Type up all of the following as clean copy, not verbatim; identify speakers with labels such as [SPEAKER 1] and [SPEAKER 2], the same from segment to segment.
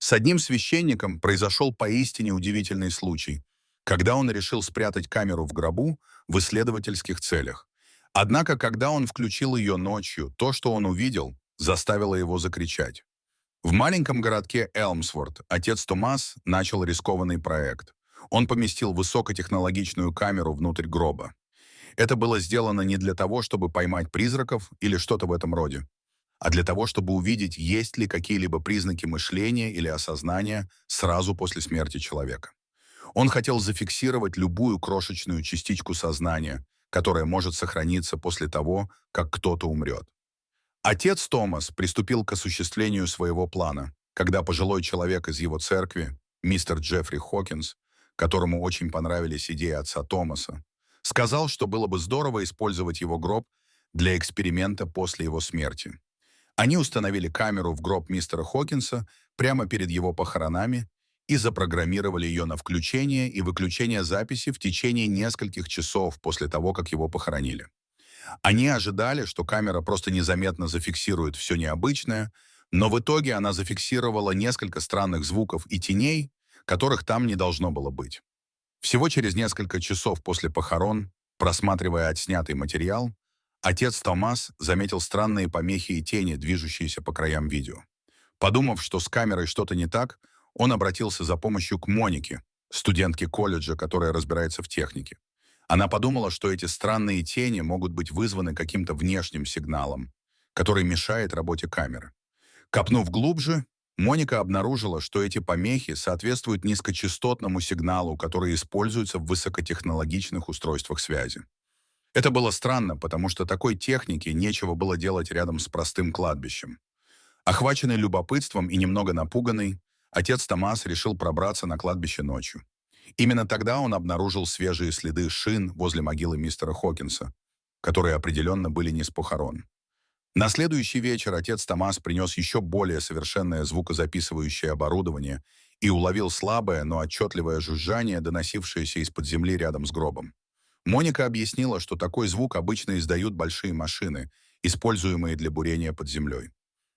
[SPEAKER 1] С одним священником произошел поистине удивительный случай, когда он решил спрятать камеру в гробу в исследовательских целях. Однако, когда он включил ее ночью, то, что он увидел, заставило его закричать. В маленьком городке Элмсворт отец Томас начал рискованный проект. Он поместил высокотехнологичную камеру внутрь гроба. Это было сделано не для того, чтобы поймать призраков или что-то в этом роде, а для того, чтобы увидеть, есть ли какие-либо признаки мышления или осознания сразу после смерти человека. Он хотел зафиксировать любую крошечную частичку сознания, которая может сохраниться после того, как кто-то умрет. Отец Томас приступил к осуществлению своего плана, когда пожилой человек из его церкви, мистер Джеффри Хокинс, которому очень понравились идеи отца Томаса, сказал, что было бы здорово использовать его гроб для эксперимента после его смерти. Они установили камеру в гроб мистера Хокинса прямо перед его похоронами и запрограммировали ее на включение и выключение записи в течение нескольких часов после того, как его похоронили. Они ожидали, что камера просто незаметно зафиксирует все необычное, но в итоге она зафиксировала несколько странных звуков и теней, которых там не должно было быть. Всего через несколько часов после похорон, просматривая отснятый материал, отец Томас заметил странные помехи и тени, движущиеся по краям видео. Подумав, что с камерой что-то не так, он обратился за помощью к Монике, студентке колледжа, которая разбирается в технике. Она подумала, что эти странные тени могут быть вызваны каким-то внешним сигналом, который мешает работе камеры. Копнув глубже, Моника обнаружила, что эти помехи соответствуют низкочастотному сигналу, который используется в высокотехнологичных устройствах связи. Это было странно, потому что такой технике нечего было делать рядом с простым кладбищем. Охваченный любопытством и немного напуганный, отец Томас решил пробраться на кладбище ночью. Именно тогда он обнаружил свежие следы шин возле могилы мистера Хокинса, которые определенно были не с похорон. На следующий вечер отец Томас принес еще более совершенное звукозаписывающее оборудование и уловил слабое, но отчетливое жужжание, доносившееся из-под земли рядом с гробом. Моника объяснила, что такой звук обычно издают большие машины, используемые для бурения под землей.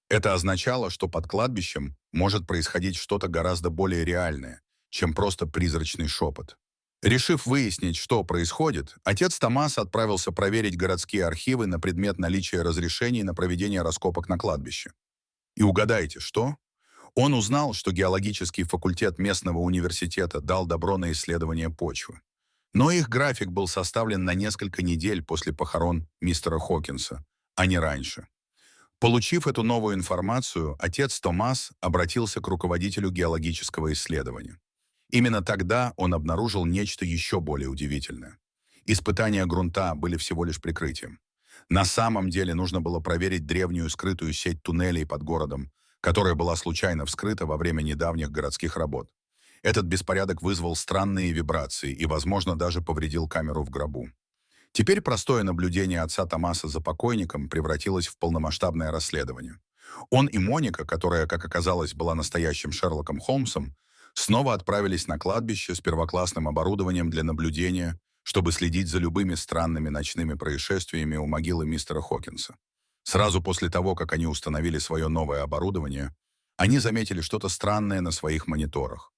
[SPEAKER 1] Это означало, что под кладбищем может происходить что-то гораздо более реальное, чем просто призрачный шепот. Решив выяснить, что происходит, отец Томас отправился проверить городские архивы на предмет наличия разрешений на проведение раскопок на кладбище. И угадайте, что? Он узнал, что геологический факультет местного университета дал добро на исследование почвы. Но их график был составлен на несколько недель после похорон мистера Хокинса, а не раньше. Получив эту новую информацию, отец Томас обратился к руководителю геологического исследования. Именно тогда он обнаружил нечто еще более удивительное. Испытания грунта были всего лишь прикрытием. На самом деле нужно было проверить древнюю скрытую сеть туннелей под городом, которая была случайно вскрыта во время недавних городских работ. Этот беспорядок вызвал странные вибрации и, возможно, даже повредил камеру в гробу. Теперь простое наблюдение отца Томаса за покойником превратилось в полномасштабное расследование. Он и Моника, которая, как оказалось, была настоящим Шерлоком Холмсом, снова отправились на кладбище с первоклассным оборудованием для наблюдения, чтобы следить за любыми странными ночными происшествиями у могилы мистера Хокинса. Сразу после того, как они установили свое новое оборудование, они заметили что-то странное на своих мониторах.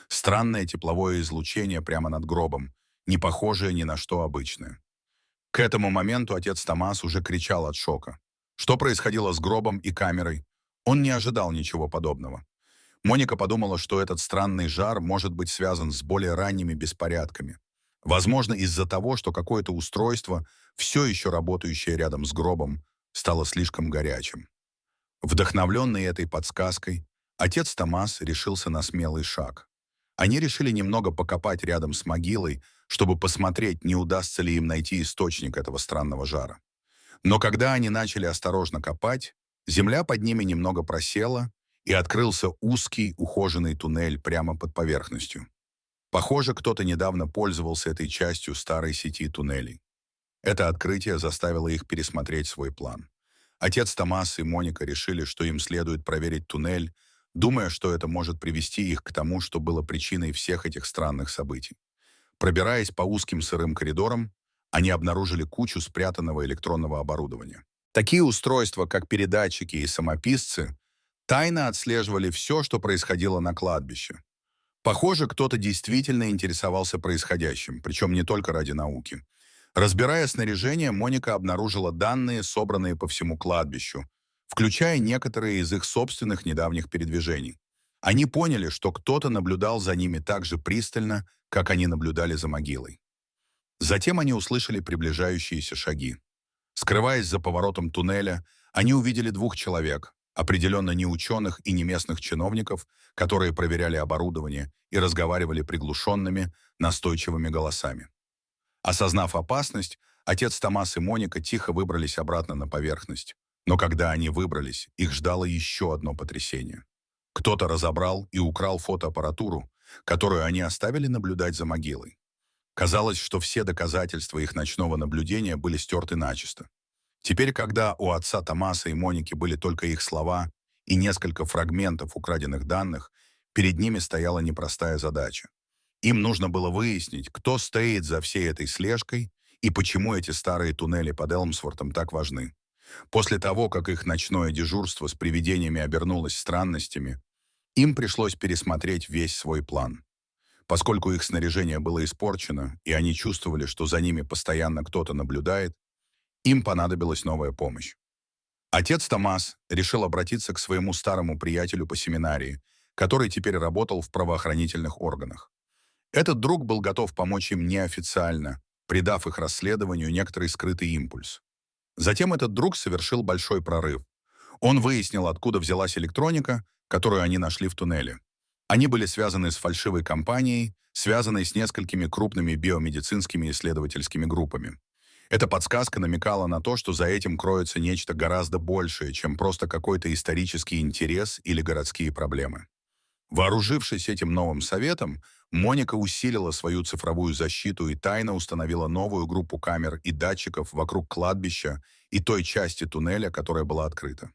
[SPEAKER 1] Странное тепловое излучение прямо над гробом, не похожее ни на что обычное. К этому моменту отец Томас уже кричал от шока. Что происходило с гробом и камерой? Он не ожидал ничего подобного. Моника подумала, что этот странный жар может быть связан с более ранними беспорядками. Возможно, из-за того, что какое-то устройство, все еще работающее рядом с гробом, стало слишком горячим. Вдохновленный этой подсказкой, отец Томас решился на смелый шаг. Они решили немного покопать рядом с могилой, чтобы посмотреть, не удастся ли им найти источник этого странного жара. Но когда они начали осторожно копать, земля под ними немного просела, и открылся узкий, ухоженный туннель прямо под поверхностью. Похоже, кто-то недавно пользовался этой частью старой сети туннелей. Это открытие заставило их пересмотреть свой план. Отец Томас и Моника решили, что им следует проверить туннель, думая, что это может привести их к тому, что было причиной всех этих странных событий. Пробираясь по узким сырым коридорам, они обнаружили кучу спрятанного электронного оборудования. Такие устройства, как передатчики и самописцы, тайно отслеживали все, что происходило на кладбище. Похоже, кто-то действительно интересовался происходящим, причем не только ради науки. Разбирая снаряжение, Моника обнаружила данные, собранные по всему кладбищу, включая некоторые из их собственных недавних передвижений. Они поняли, что кто-то наблюдал за ними так же пристально, как они наблюдали за могилой. Затем они услышали приближающиеся шаги. Скрываясь за поворотом туннеля, они увидели двух человек, определенно не ученых и не местных чиновников, которые проверяли оборудование и разговаривали приглушенными, настойчивыми голосами. Осознав опасность, отец Томас и Моника тихо выбрались обратно на поверхность. Но когда они выбрались, их ждало еще одно потрясение. Кто-то разобрал и украл фотоаппаратуру, которую они оставили наблюдать за могилой. Казалось, что все доказательства их ночного наблюдения были стерты начисто. Теперь, когда у отца Томаса и Моники были только их слова и несколько фрагментов украденных данных, перед ними стояла непростая задача. Им нужно было выяснить, кто стоит за всей этой слежкой и почему эти старые туннели под Элмсвортом так важны. После того, как их ночное дежурство с привидениями обернулось странностями, им пришлось пересмотреть весь свой план. Поскольку их снаряжение было испорчено, и они чувствовали, что за ними постоянно кто-то наблюдает, им понадобилась новая помощь. Отец Томас решил обратиться к своему старому приятелю по семинарии, который теперь работал в правоохранительных органах. Этот друг был готов помочь им неофициально, придав их расследованию некоторый скрытый импульс. Затем этот друг совершил большой прорыв. Он выяснил, откуда взялась электроника, которую они нашли в туннеле. Они были связаны с фальшивой компанией, связанной с несколькими крупными биомедицинскими исследовательскими группами. Эта подсказка намекала на то, что за этим кроется нечто гораздо большее, чем просто какой-то исторический интерес или городские проблемы. Вооружившись этим новым советом, Моника усилила свою цифровую защиту и тайно установила новую группу камер и датчиков вокруг кладбища и той части туннеля, которая была открыта.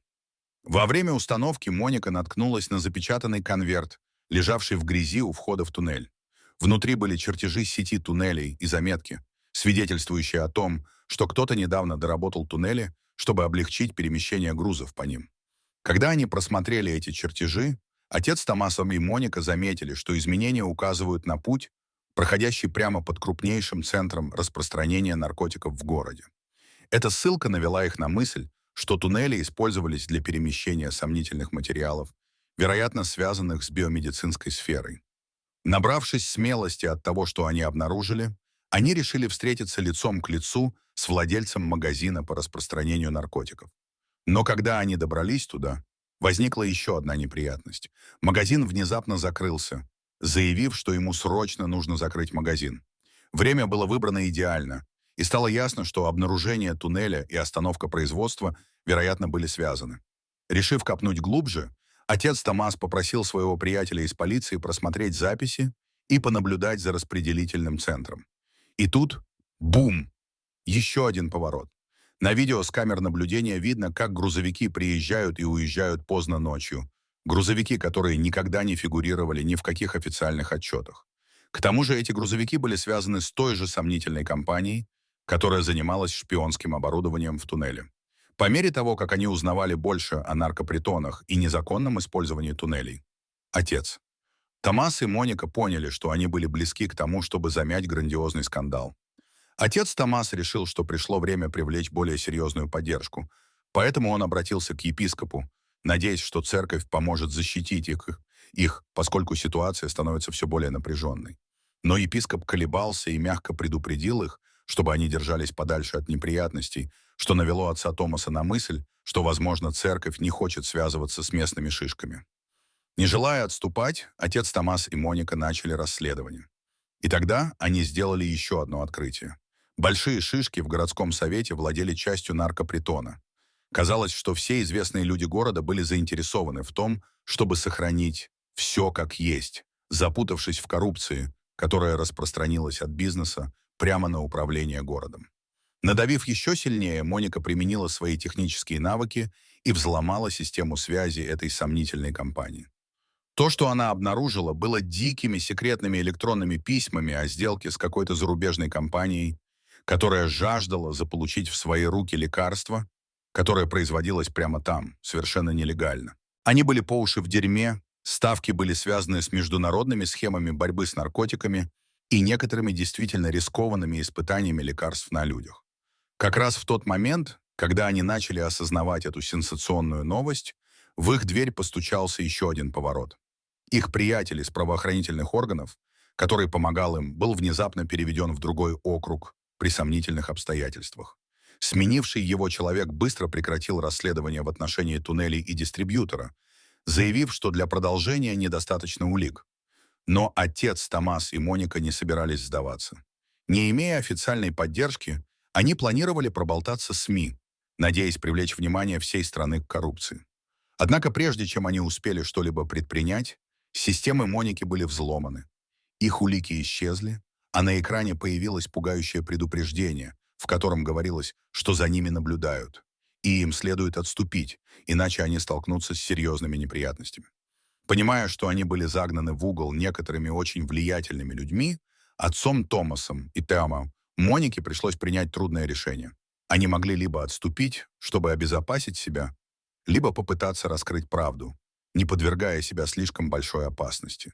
[SPEAKER 1] Во время установки Моника наткнулась на запечатанный конверт, лежавший в грязи у входа в туннель. Внутри были чертежи сети туннелей и заметки, свидетельствующие о том, что кто-то недавно доработал туннели, чтобы облегчить перемещение грузов по ним. Когда они просмотрели эти чертежи, отец Томаса и Моника заметили, что изменения указывают на путь, проходящий прямо под крупнейшим центром распространения наркотиков в городе. Эта ссылка навела их на мысль, что туннели использовались для перемещения сомнительных материалов, вероятно, связанных с биомедицинской сферой. Набравшись смелости от того, что они обнаружили, они решили встретиться лицом к лицу с владельцем магазина по распространению наркотиков. Но когда они добрались туда, возникла еще одна неприятность. Магазин внезапно закрылся, заявив, что ему срочно нужно закрыть магазин. Время было выбрано идеально, и стало ясно, что обнаружение туннеля и остановка производства, вероятно, были связаны. Решив копнуть глубже, отец Томас попросил своего приятеля из полиции просмотреть записи и понаблюдать за распределительным центром. И тут — бум! Еще один поворот. На видео с камер наблюдения видно, как грузовики приезжают и уезжают поздно ночью. Грузовики, которые никогда не фигурировали ни в каких официальных отчетах. К тому же эти грузовики были связаны с той же сомнительной компанией, которая занималась шпионским оборудованием в туннеле. По мере того, как они узнавали больше о наркопритонах и незаконном использовании туннелей, отец Томас и Моника поняли, что они были близки к тому, чтобы замять грандиозный скандал. Отец Томас решил, что пришло время привлечь более серьезную поддержку, поэтому он обратился к епископу, надеясь, что церковь поможет защитить их, поскольку ситуация становится все более напряженной. Но епископ колебался и мягко предупредил их, чтобы они держались подальше от неприятностей, что навело отца Томаса на мысль, что, возможно, церковь не хочет связываться с местными шишками. Не желая отступать, отец Томас и Моника начали расследование. И тогда они сделали еще одно открытие. Большие шишки в городском совете владели частью наркопритона. Казалось, что все известные люди города были заинтересованы в том, чтобы сохранить все как есть, запутавшись в коррупции, которая распространилась от бизнеса прямо на управление городом. Надавив еще сильнее, Моника применила свои технические навыки и взломала систему связи этой сомнительной компании. То, что она обнаружила, было дикими секретными электронными письмами о сделке с какой-то зарубежной компанией, которая жаждала заполучить в свои руки лекарство, которое производилось прямо там, совершенно нелегально. Они были по уши в дерьме, ставки были связаны с международными схемами борьбы с наркотиками и некоторыми действительно рискованными испытаниями лекарств на людях. Как раз в тот момент, когда они начали осознавать эту сенсационную новость, в их дверь постучался еще один поворот. Их приятель из правоохранительных органов, который помогал им, был внезапно переведен в другой округ при сомнительных обстоятельствах. Сменивший его человек быстро прекратил расследование в отношении туннелей и дистрибьютора, заявив, что для продолжения недостаточно улик. Но отец Томас и Моника не собирались сдаваться. Не имея официальной поддержки, они планировали проболтаться СМИ, надеясь привлечь внимание всей страны к коррупции. Однако прежде чем они успели что-либо предпринять, системы Моники были взломаны. Их улики исчезли, а на экране появилось пугающее предупреждение, в котором говорилось, что за ними наблюдают, и им следует отступить, иначе они столкнутся с серьезными неприятностями. Понимая, что они были загнаны в угол некоторыми очень влиятельными людьми, отцом Томасом и Тео, Монике пришлось принять трудное решение. Они могли либо отступить, чтобы обезопасить себя, либо попытаться раскрыть правду, не подвергая себя слишком большой опасности.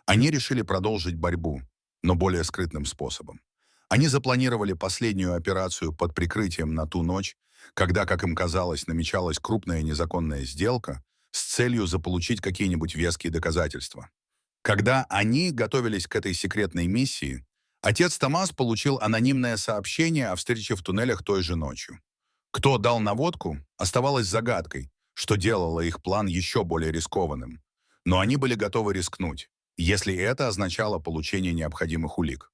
[SPEAKER 1] Они решили продолжить борьбу, но более скрытным способом. Они запланировали последнюю операцию под прикрытием на ту ночь, когда, как им казалось, намечалась крупная незаконная сделка с целью заполучить какие-нибудь веские доказательства. Когда они готовились к этой секретной миссии, отец Томас получил анонимное сообщение о встрече в туннелях той же ночью. Кто дал наводку, оставалось загадкой, что делало их план еще более рискованным. Но они были готовы рискнуть, если это означало получение необходимых улик.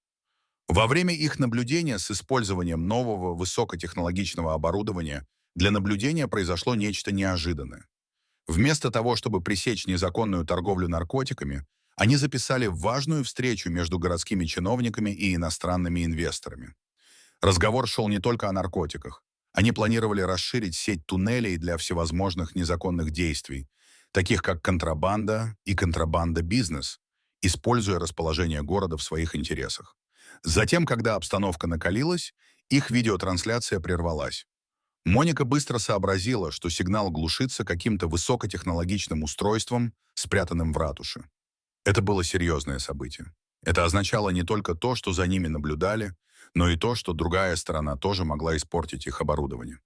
[SPEAKER 1] Во время их наблюдения с использованием нового высокотехнологичного оборудования для наблюдения произошло нечто неожиданное. Вместо того, чтобы пресечь незаконную торговлю наркотиками, они записали важную встречу между городскими чиновниками и иностранными инвесторами. Разговор шел не только о наркотиках. Они планировали расширить сеть туннелей для всевозможных незаконных действий, таких как контрабанда и контрабанда-бизнес, используя расположение города в своих интересах. Затем, когда обстановка накалилась, их видеотрансляция прервалась. Моника быстро сообразила, что сигнал глушится каким-то высокотехнологичным устройством, спрятанным в ратуше. Это было серьезное событие. Это означало не только то, что за ними наблюдали, но и то, что другая сторона тоже могла испортить их оборудование.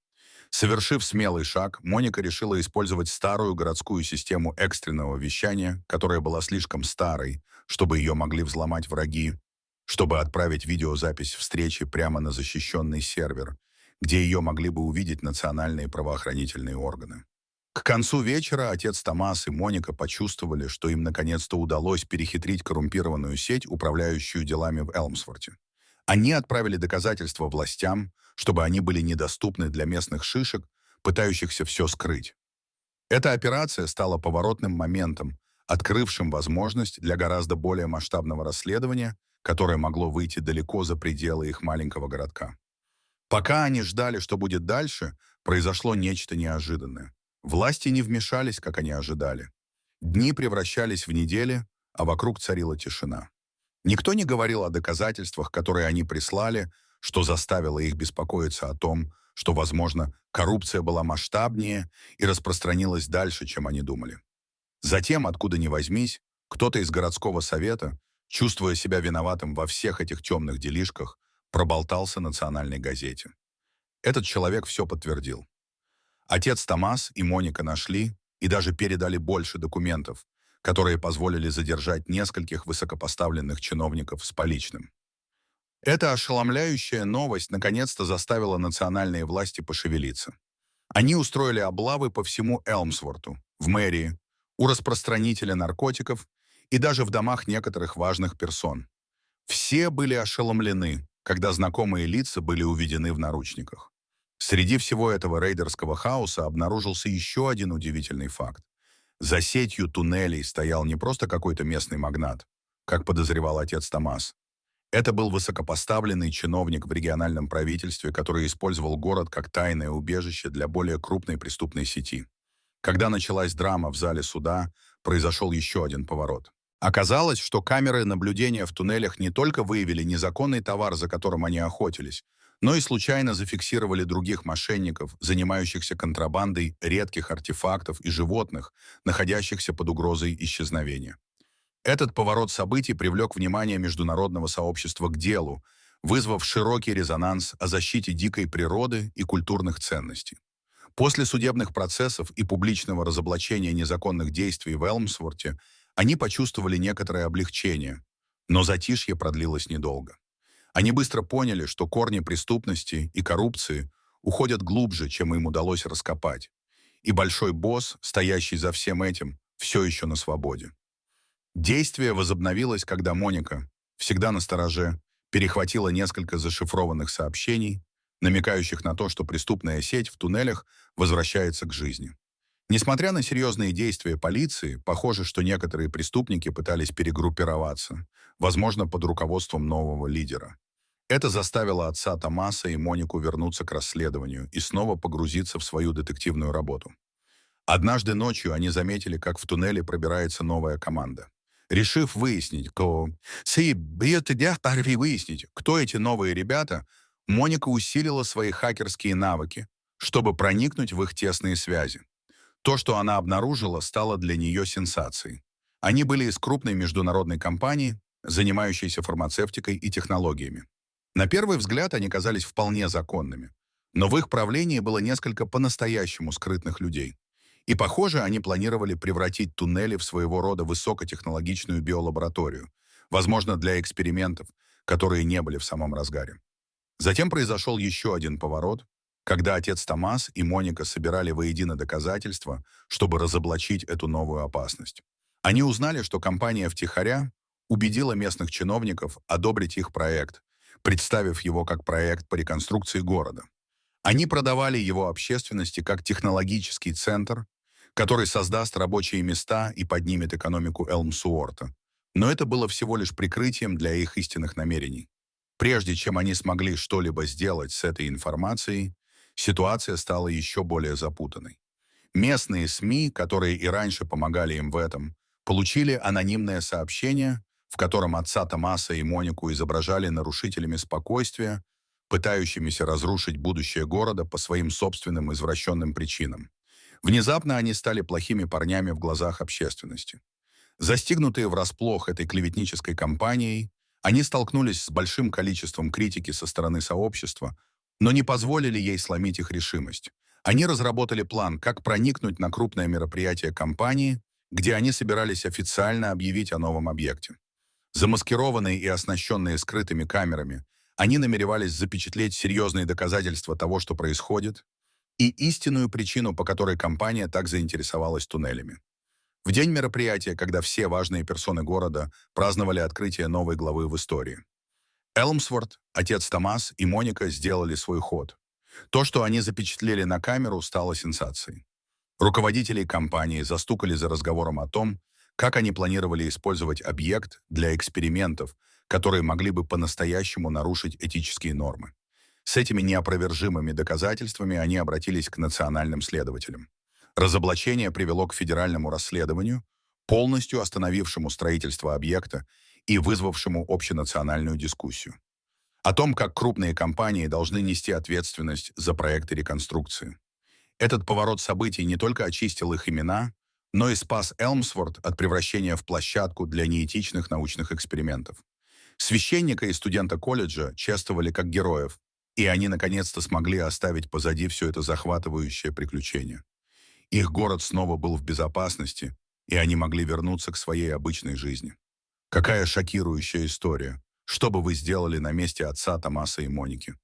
[SPEAKER 1] Совершив смелый шаг, Моника решила использовать старую городскую систему экстренного вещания, которая была слишком старой, чтобы ее могли взломать враги, чтобы отправить видеозапись встречи прямо на защищенный сервер, где ее могли бы увидеть национальные правоохранительные органы. К концу вечера отец Томас и Моника почувствовали, что им наконец-то удалось перехитрить коррумпированную сеть, управляющую делами в Элмсворте. Они отправили доказательства властям, чтобы они были недоступны для местных шишек, пытающихся все скрыть. Эта операция стала поворотным моментом, открывшим возможность для гораздо более масштабного расследования, которое могло выйти далеко за пределы их маленького городка. Пока они ждали, что будет дальше, произошло нечто неожиданное. Власти не вмешались, как они ожидали. Дни превращались в недели, а вокруг царила тишина. Никто не говорил о доказательствах, которые они прислали, что заставило их беспокоиться о том, что, возможно, коррупция была масштабнее и распространилась дальше, чем они думали. Затем, откуда ни возьмись, кто-то из городского совета, чувствуя себя виноватым во всех этих темных делишках, проболтался национальной газете. Этот человек все подтвердил. Отец Томас и Моника нашли и даже передали больше документов, которые позволили задержать нескольких высокопоставленных чиновников с поличным. Эта ошеломляющая новость наконец-то заставила национальные власти пошевелиться. Они устроили облавы по всему Элмсворту, в мэрии, у распространителя наркотиков и даже в домах некоторых важных персон. Все были ошеломлены, когда знакомые лица были уведены в наручниках. Среди всего этого рейдерского хаоса обнаружился еще один удивительный факт. За сетью туннелей стоял не просто какой-то местный магнат, как подозревал отец Томас. Это был высокопоставленный чиновник в региональном правительстве, который использовал город как тайное убежище для более крупной преступной сети. Когда началась драма в зале суда, произошел еще один поворот. Оказалось, что камеры наблюдения в туннелях не только выявили незаконный товар, за которым они охотились, но и случайно зафиксировали других мошенников, занимающихся контрабандой редких артефактов и животных, находящихся под угрозой исчезновения. Этот поворот событий привлек внимание международного сообщества к делу, вызвав широкий резонанс о защите дикой природы и культурных ценностей. После судебных процессов и публичного разоблачения незаконных действий в Элмсворте они почувствовали некоторое облегчение, но затишье продлилось недолго. Они быстро поняли, что корни преступности и коррупции уходят глубже, чем им удалось раскопать, и большой босс, стоящий за всем этим, все еще на свободе. Действие возобновилось, когда Моника, всегда настороже, перехватила несколько зашифрованных сообщений, намекающих на то, что преступная сеть в туннелях возвращается к жизни. Несмотря на серьезные действия полиции, похоже, что некоторые преступники пытались перегруппироваться, возможно, под руководством нового лидера. Это заставило отца Томаса и Монику вернуться к расследованию и снова погрузиться в свою детективную работу. Однажды ночью они заметили, как в туннеле пробирается новая команда. Решив выяснить, кто эти новые ребята, Моника усилила свои хакерские навыки, чтобы проникнуть в их тесные связи. То, что она обнаружила, стало для нее сенсацией. Они были из крупной международной компании, занимающейся фармацевтикой и технологиями. На первый взгляд они казались вполне законными, но в их правлении было несколько по-настоящему скрытных людей. И, похоже, они планировали превратить туннели в своего рода высокотехнологичную биолабораторию, возможно, для экспериментов, которые не были в самом разгаре. Затем произошел еще один поворот, когда отец Томас и Моника собирали воедино доказательства, чтобы разоблачить эту новую опасность. Они узнали, что компания втихаря убедила местных чиновников одобрить их проект, представив его как проект по реконструкции города. Они продавали его общественности как технологический центр, который создаст рабочие места и поднимет экономику Элмсуорта. Но это было всего лишь прикрытием для их истинных намерений. Прежде чем они смогли что-либо сделать с этой информацией, ситуация стала еще более запутанной. Местные СМИ, которые и раньше помогали им в этом, получили анонимное сообщение, в котором отца Томаса и Монику изображали нарушителями спокойствия, пытающимися разрушить будущее города по своим собственным извращенным причинам. Внезапно они стали плохими парнями в глазах общественности. Застигнутые врасплох этой клеветнической кампанией, они столкнулись с большим количеством критики со стороны сообщества, но не позволили ей сломить их решимость. Они разработали план, как проникнуть на крупное мероприятие компании, где они собирались официально объявить о новом объекте. Замаскированные и оснащенные скрытыми камерами, они намеревались запечатлеть серьезные доказательства того, что происходит, и истинную причину, по которой компания так заинтересовалась туннелями. В день мероприятия, когда все важные персоны города праздновали открытие новой главы в истории. Элмсворт, отец Томас и Моника сделали свой ход. То, что они запечатлели на камеру, стало сенсацией. Руководители компании застукали за разговором о том, как они планировали использовать объект для экспериментов, которые могли бы по-настоящему нарушить этические нормы. С этими неопровержимыми доказательствами они обратились к национальным следователям. Разоблачение привело к федеральному расследованию, полностью остановившему строительство объекта и вызвавшему общенациональную дискуссию. О том, как крупные компании должны нести ответственность за проекты реконструкции. Этот поворот событий не только очистил их имена, но и спас Элмсворт от превращения в площадку для неэтичных научных экспериментов. Священника и студента колледжа чествовали как героев, и они наконец-то смогли оставить позади все это захватывающее приключение. Их город снова был в безопасности, и они могли вернуться к своей обычной жизни. Какая шокирующая история! Что бы вы сделали на месте отца Томаса и Моники?